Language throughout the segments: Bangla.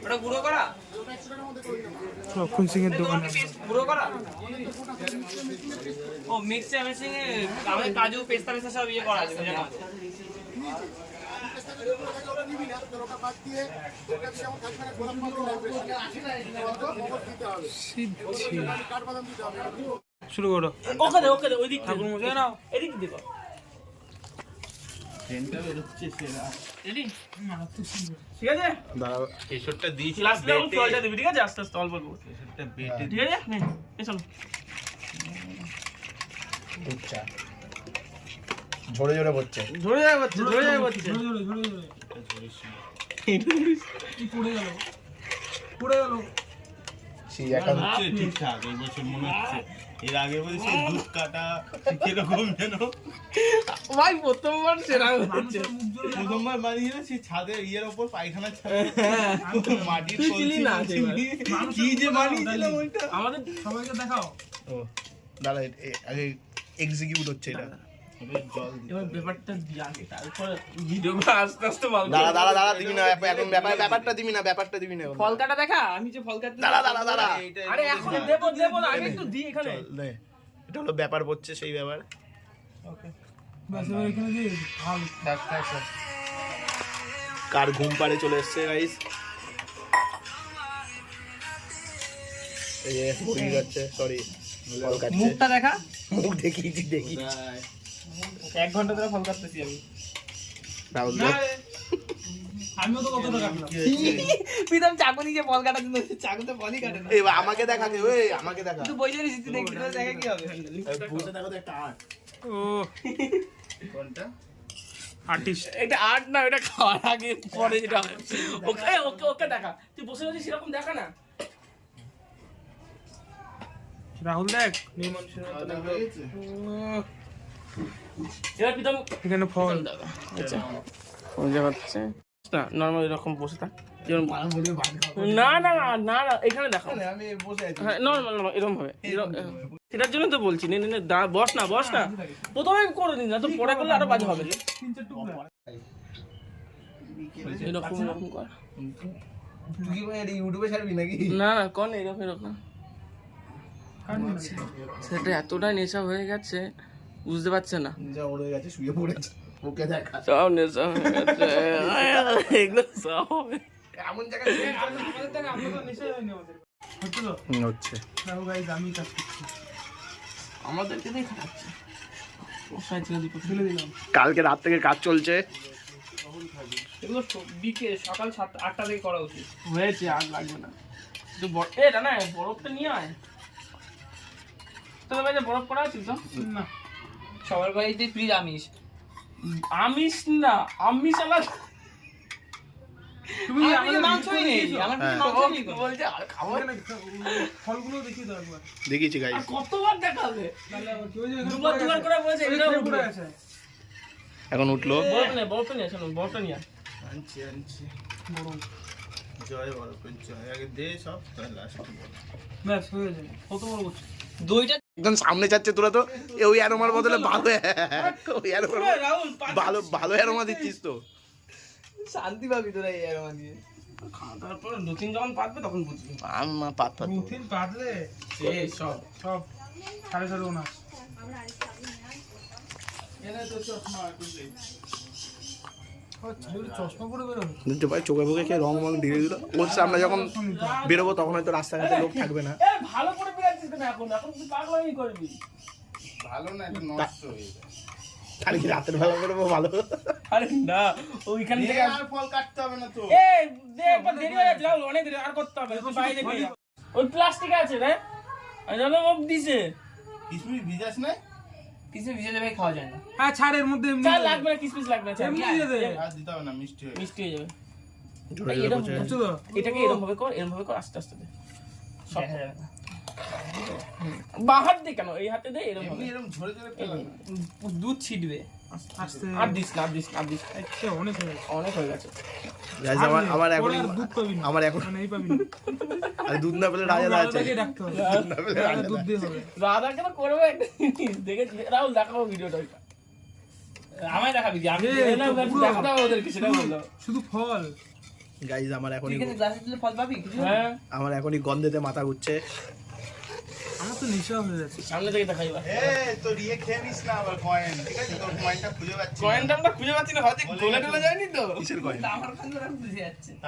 ওটা গুঁড়ো করা লক্ষণ সিং এর দোকানে গুঁড়ো করা ও মিক্সে মেশিং এ আমাদের কাজু পেস্তা পেস্তা সব ইয়ে করা আছে জানা আছে শুরু করো ওকে ওই দিক ঠাকুর মশাই নাও এদিক দিকে ট্রেনটা বেরোচ্ছে সেরা রেডি ঠিক আছে দাঁড়াও এসবটা দিয়েছি লাস্ট দাও জলটা দিবি ঠিক আছে আস্তে আস্তে অল্প অল্প এসবটা বেটে ঠিক আছে নে চলো দুধ ঝরে ঝরে পড়ছে ধরে যাবে বাচ্চা কি পড়ে গেল সেই এখন ঠিকঠাক এই বছর মনে হচ্ছে এর আগে বলছি দুধ কাটা কিরকম যেন ভাই প্রথমবার সেরা হচ্ছে প্রথমবার বানিয়ে সেই ছাদের ইয়ের ওপর পায়খানা ছাদে মাটির তুই ছিলি না কি যে বানিয়েছিলাম ওইটা আমাদের সবাইকে দেখাও ও দাঁড়া আগে এক্সিকিউট হচ্ছে এটা জল এবার ব্যাপারটা দি আগে তারপর ভিডিও আস্তে আস্তে বল দাঁড়া দিবি না এখন ব্যাপারটা দিবি না ফল কাটা দেখা আমি যে ফল কাটতে দাঁড়া আরে এখন দেব না আমি একটু দি এখানে নে এটা হলো ব্যাপার হচ্ছে সেই ব্যাপার ওকে বাস এবার এখানে দিয়ে ভালো কার ঘুম পাড়ে চলে এসেছে গাইস এই যে ঘুরিয়ে যাচ্ছে সরি ফল কাটছে মুখটা দেখা মুখ দেখি এক ঘন্টা ধরে ফল কাটতেছি আমি রাহুল আমিও তো কতটা কাটলাম প্রীতম চাকু নিয়ে ফল কাটার জন্য চাকুতে ফলই কাটে না এবার আমাকে দেখাতে ওই আমাকে দেখা তুই বই জানিস তুই দেখবি তো দেখা কি হবে বুঝতে দেখো তো একটা আর্ট ও কোনটা আর্টিস্ট এটা আর্ট না এটা খাওয়ার আগে পরে যেটা হয় ওকে দেখা তুই বসে বসে সেরকম দেখা না রাহুল দেখ মেয়ে মানুষের মতো খাওয়া দাওয়া হয়েছে? এবার প্রীতম এখানে ফল আচ্ছা ওই জায়গা হচ্ছে না নরমাল এরকম বসে থাক যেমন না না না না এখানে দেখো আমি বসে আছি হ্যাঁ নরমাল এরকম ভাবে সেটার জন্য তো বলছি নে বস না প্রথমে করে নিন না তো পরে করলে আরো বাজে হবে এরকম কর তুই কি ভাই ইউটিউবে ছাড়বি নাকি না কর না এরকম সেটা এতটাই নেশা হয়ে গেছে বুঝতে পারছে না যা ওরে গেছে শুয়ে পড়েছে ওকে দেখা সব নেশা হয়ে গেছে এগুলো সব হবে এমন জায়গায় আমাদের থেকে আপনাদের নেশা হয়নি আমাদের হচ্ছে তো হচ্ছে দেখো গাইস আমি কাজ করছি আমাদেরকে দিয়ে খাচ্ছে ফেলে দিলাম কালকে রাত থেকে কাজ চলছে এগুলো সকাল 7-8টা থেকে করা উচিত হয়েছে আর লাগবে না না বরফটা নিয়ে আয় তোদের বাড়িতে বরফ করা আছে তো না সবার বাড়িতে প্লিজ আমিষ না আমিষ আলাদা তুমি আমাদের মাংসই নেই আমার মাংস নেই বলছে আর খাবো ফলগুলো দেখিয়ে দাও একবার দেখিয়েছি গাইস আর কতবার দেখাবে তাহলে আবার কি ওই যে দুবার করে বলেছে এটা উপরে আছে এখন উঠলো বরফ নিয়ে শোনো বরফটা নিয়ে আনছি জয় বড় জয় আগে দে সব তাহলে লাস্টে বল ব্যাস হয়ে যাবে কত বড় করছে দইটা একদম সামনে যাচ্ছে তোরা তো ওই অ্যারোমার বদলে ভালো ওই অ্যারোমার রাহুল ভালো অ্যারোমা দিচ্ছিস তো শান্তি পাবি তোরা এই আর মানে খাওয়া দাওয়ার পর নতুন যখন পাতবে তখন বুঝবি আমা পাত রুটিন পাতলে সব সাড়ে 7:30 চশমা পরে বেরোবে বুঝতে পারি চোখে মুখে খেয়ে রং ধীরে ধীরে বলছে আমরা যখন বেরোবো তখন হয়তো রাস্তাঘাটে লোক থাকবে না ভালো করে বেরাচ্ছিস কেন এখন তুই পাগলামি করবি ভালো না এটা নষ্ট হয়ে যায় আর কি রাতের বেলা করবো ভালো আরে না ওইখান থেকে আর ফল কাটতে হবে না তো এই দে একবার দেরি হয়ে যাচ্ছে রাহুল অনেক দেরি আর করতে হবে তুই বাইরে দেখে ওই প্লাস্টিক আছে রে আমি জানো মব দিছে কিশমিশ ভিজাস না কিছু ভিজে দেবে খাওয়া যায় না হ্যাঁ ছাড়ের মধ্যে এমনি চাল লাগবে না কিসমিস লাগবে না এমনি দিয়ে দে আর দিতে হবে না মিষ্টি হয়ে মিষ্টি হয়ে যাবে জোরে জোরে বলছে বুঝছো তো এটাকে এরকম ভাবে কর আস্তে আস্তে দে সব হয়ে যাবে বাহার দে কেন এই হাতে দে এরকম এমনি এরকম ঝরে ঝরে ফেলে না দুধ ছিটবে আস্তে আর দিস না আচ্ছা অনেক হয়ে গেছে অনেক হয়ে গেছে গাইস আমার এখন পরে আর দুধ পাবি না আমার এখন মানে এই পাবি না আর দুধ না পেলে রাজা আছে রাজাকে ডাকতে হবে দুধ দিয়ে হবে রাধা কেন করবে একটা জিনিস দেখে রাহুল দেখাবো ভিডিওটা ওইটা আমায় দেখাবি যে আমি দেখাতে হবে ওদেরকে সেটা বললো শুধু ফল গাইজ আমার এখনই হ্যাঁ আমার এখনই গন্ধেতে মাথা ঘুরছে। আমার তো নেশা হয়ে যাচ্ছে। সামনে থেকে দেখাই বা তোর ইয়ে খেয়ে নিস না আবার কয়েন, ঠিক আছে? তোর কয়েনটা খুঁজে পাচ্ছি না। কয়েনটা আমরা খুঁজে পাচ্ছি না, হয়তো গলে টলে যায়নি তো। কিসের কয়েন?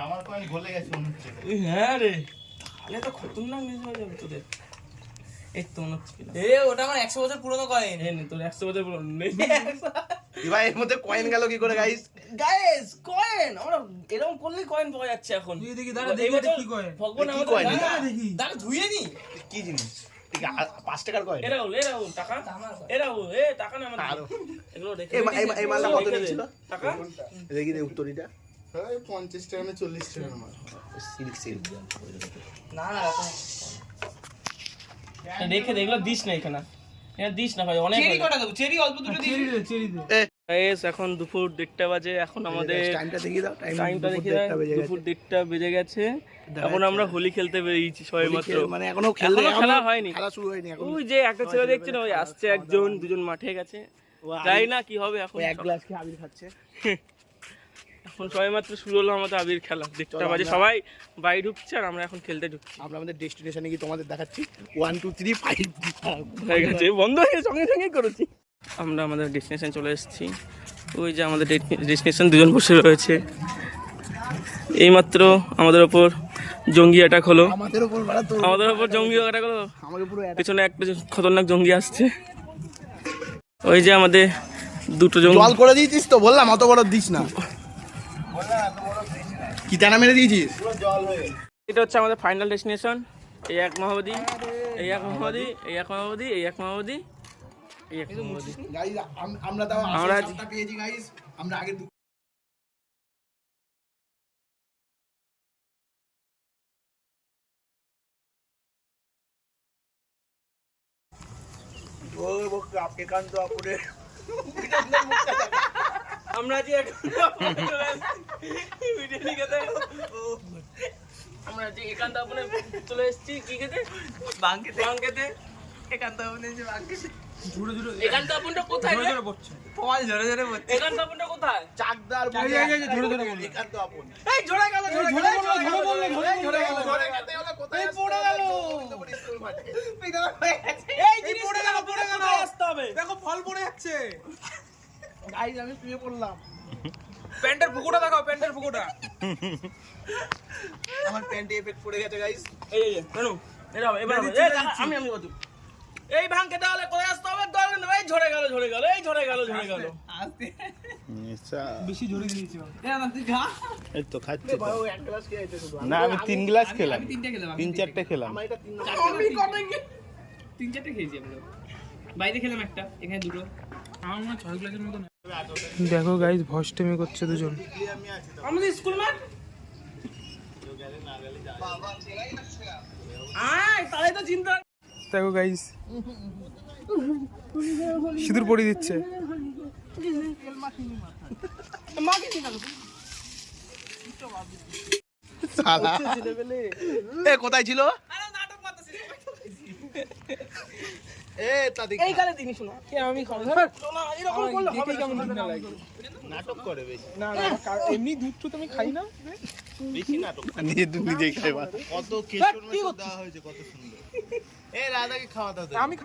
আমার কয়েন গলে গেছে মনে হচ্ছে। হ্যাঁ রে, তাহলে তো খতরনাক জিনিস হয়ে যাবে তোদের। এই তো মনে হচ্ছে কিনা। ওটা আমার 100 বছর পুরনো কয়েন। এই নে তোর 100 বছর পুরনো নেই। ভাই এর মধ্যে কয়েন গেল কি করে গাইজ? গাইস কয়েন আমরা এরকম করলেই কয়েন পাওয়া যাচ্ছে এখন। তুই দেখি দাঁড়া দেখি এটা কি কয়েন। ভগবান কি আমাদের কয়েন? দাঁড়া, দেখি। দাঁড়া ধুইয়ে নি। কি জিনিস? ঠিক 5 টাকার কয়েন। এ রাহুল টাকা এ রাহুল টাকা না আমাদের আরো। এগুলো রেখে এই মালটা কত রেখে দে। নিয়েছিল? টাকা দেখি দে উত্তরীটা। এই 50 টাকা না 40 টাকা আমার। সিল্ক। না না রেখে দে, এগুলো দিস না এখানে, এটা দিস না ভাই, অনেক চেরি কটা দেব? চেরি অল্প দুটো দিই। চেরি দে। গাইস এখন দুপুর 1:30 বাজে, এখন আমাদের টাইমটা দেখিয়ে দাও। টাইমটা দেখি দুপুর 1:30 বেজে গেছে। এখন আমরা হোলি খেলতে বেরিয়েছি সবাই মাত্র, মানে এখনো এখনো খেলা হয়নি। খেলা শুরু হয়নি এখন। ওই যে একটা ছেলে দেখছেন ওই আসছে, একজন দুজন মাঠে গেছে, যাই না কি হবে এখন। ওই এক গ্লাস খেয়ে আবির খাচ্ছে। এখন সবাই মাত্র শুরু হলো আমাদের আবির খেলা। 1:30 বাজে, সবাই বাড়ি ঢুকছে আর আমরা এখন খেলতে ঢুকছি। আমরা আমাদের ডেস্টিনেশনে গিয়ে তোমাদের দেখাচ্ছি। 1 2 3 5 হয়ে গেছে, বন্ধ হয়ে সঙ্গে সঙ্গে করেছি। আমরা আমাদের ডেস্টিনেশন চলে এসেছি। ওই যে আমাদের ডেস্টিনেশন, দুজন বসে রয়েছে। এইমাত্র আমাদের ওপর জঙ্গি অ্যাটাক হলো, আমাদের উপর বাড়া তো আমাদের ওপর জঙ্গি অ্যাটাক হলো। আমাকে পুরো পেছনে একটা খতরনাক জঙ্গি আসছে। ওই যে আমাদের দুটো জঙ্গি। জল করে দিয়েছিস তো, বললাম অত বড় দিস না। কি টানা মেরে দিয়েছিস? এটা হচ্ছে আমাদের ফাইনাল ডেস্টিনেশন। এই এক মাহবুদি, এই এক মাহবুদি, এই এক মাহবুদি, এই এক মাহবুদি, এই এক মাহবুদি। গাইস আমরা দাও আমরা আমরা পেয়েছি গাইস। আমরা আগে ও বক আপকে কান তো আপনে আমরা যে বিরিয়ানি খেতে, আমরা যে একান্ত আপনে চলে এসেছি কি খেতে, বাং খেতে। একান্ত আপনে যে বাং খেতে, ঝুড়ে ঝুড়ে একান্ত আপনটা কোথায় রে? পড়ছে। পল ঝরে ঝরে পড়ছে। একান্ত আপনটা কোথায়? চাকদার এই ঝুড়ে ঝুড়ে বল। একান্ত আপন। এই ঝরে গেল, ঝরে গেল, ঝরে গেল কোথায় পড়ে গেল? এই জিনিস পড়ে গেল, আসতে হবে। দেখো ফল পড়ে যাচ্ছে। গাইস আমি শুয়ে পড়লাম। প্যান্টের ফুকুটা দেখাও, প্যান্টের ফুকুটা। আমার প্যান্টে এফেক্ট পড়ে গেছে গাইস। এই কেন এরা এবার আমি বলছি, এই ভাঙ খেতে হলে কোথায় আসতে হবে? দরকার নেই, এই ঝরে গেল, এই ঝরে গেল। বেশি ঝরে দিয়েছি। এই তো খাচ্ছি তো। ভাই ও এক গ্লাস খেয়ে আছে শুধু। না আমি 3 গ্লাস খেলাম, তিনটে খেলাম। 3-4টা খেলাম। আমার এটা 3 আমি কত তিন চারটে খেয়েছি আমরা। বাইরে খেলাম একটা, এখানে দুটো। আমার মনে হয় 6 গ্লাসের মতো। দেখো গাইস ভস্টেমি করছে দুজন। আমাদের স্কুল মাঠ আয় তাহলে তো চিন্তা। দেখো গাইস সিঁদুর পরিয়ে দিচ্ছে। মাকে চিন্তা শালা এ কোথায় ছিল? নাটক করতেছি এ তা দেখি এই গালে দিনি শোনা কে আমি খাবো না, এরকম করলে হবে কেমন ঘৃণা লাগে। নাটক করে বেশি, না না এমনি দুধ তো আমি খাই না। বেশি নাটক। নিজেই খাইবা। কত কেশর মেশর দেওয়া হয়েছে, কত সুন্দর। এই রাধাকে খাওয়া দাও। আমি